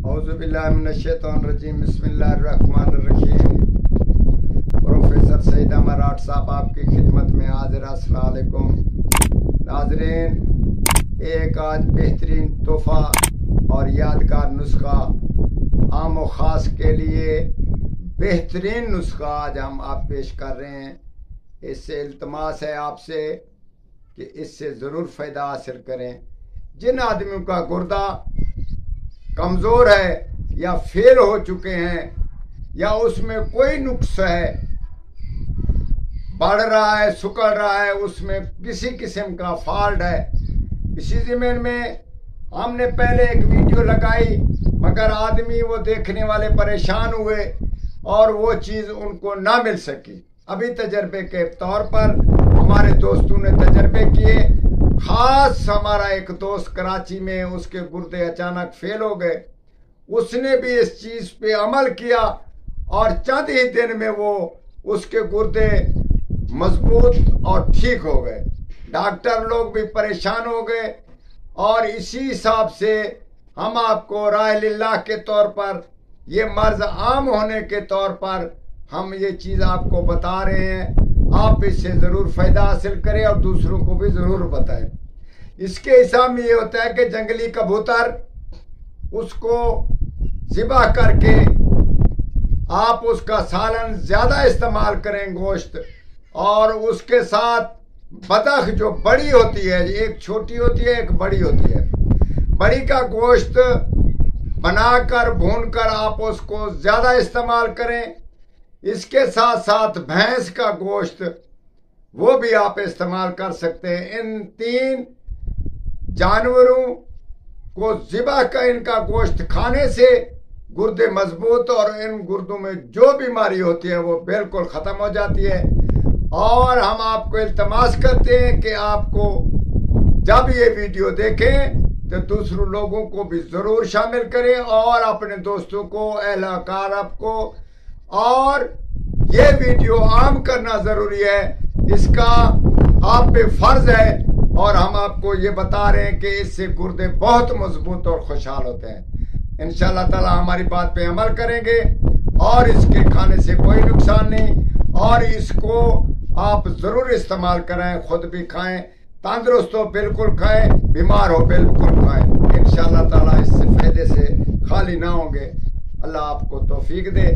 اعوذ باللہ من الشیطان الرجیم بسم اللہ الرحمن الرحیم۔ پروفیسر سعید احمد صاحب آپ کی خدمت میں حاضر۔ السلام علیکم ناظرین، ایک آج بہترین تحفہ اور یادگار نسخہ عام و خاص کے لیے بہترین نسخہ آج ہم آپ پیش کر رہے ہیں۔ اس سے التماس ہے آپ سے کہ اس سے ضرور فائدہ حاصل کریں۔ جن آدمیوں کا گردہ کمزور ہے یا فیل ہو چکے ہیں یا اس میں کوئی نقص ہے، بڑھ رہا ہے، سکڑ رہا ہے، اس میں کسی قسم کا فالٹ ہے، اسی ضمن میں ہم نے پہلے ایک ویڈیو لگائی مگر آدمی وہ دیکھنے والے پریشان ہوئے اور وہ چیز ان کو نہ مل سکی۔ ابھی تجربے کے طور پر ہمارے دوستوں نے تجربے کیے، خاص ہمارا ایک دوست کراچی میں اس کے گردے اچانک فیل ہو گئے، اس نے بھی اس چیز پہ عمل کیا اور چند ہی دن میں وہ اس کے گردے مضبوط اور ٹھیک ہو گئے۔ ڈاکٹر لوگ بھی پریشان ہو گئے اور اسی حساب سے ہم آپ کو رائے اللہ کے طور پر، یہ مرض عام ہونے کے طور پر ہم یہ چیز آپ کو بتا رہے ہیں۔ آپ اس سے ضرور فائدہ حاصل کریں اور دوسروں کو بھی ضرور بتائیں۔ اس کے حساب میں یہ ہوتا ہے کہ جنگلی کبوتر، اس کو ذبح کر کے آپ اس کا سالن زیادہ استعمال کریں گوشت، اور اس کے ساتھ بطخ جو بڑی ہوتی ہے، ایک چھوٹی ہوتی ہے ایک بڑی ہوتی ہے، بڑی کا گوشت بنا کر بھون کر آپ اس کو زیادہ استعمال کریں۔ اس کے ساتھ ساتھ بھینس کا گوشت وہ بھی آپ استعمال کر سکتے ہیں۔ ان تین جانوروں کو ذبح کا ان کا گوشت کھانے سے گردے مضبوط اور ان گردوں میں جو بیماری ہوتی ہے وہ بالکل ختم ہو جاتی ہے۔ اور ہم آپ کو التماس کرتے ہیں کہ آپ کو جب یہ ویڈیو دیکھیں تو دوسروں لوگوں کو بھی ضرور شامل کریں اور اپنے دوستوں کو، اہل اقارب کو، اور یہ ویڈیو عام کرنا ضروری ہے، اس کا آپ پہ فرض ہے۔ اور ہم آپ کو یہ بتا رہے ہیں کہ اس سے گردے بہت مضبوط اور خوشحال ہوتے ہیں۔ انشاءاللہ تعالی ہماری بات پہ عمل کریں گے اور اس کے کھانے سے کوئی نقصان نہیں، اور اس کو آپ ضرور استعمال کریں، خود بھی کھائیں، تندرست ہو بالکل کھائیں، بیمار ہو بالکل کھائیں۔ انشاءاللہ تعالی اس سے فائدے سے خالی نہ ہوں گے۔ اللہ آپ کو توفیق دے۔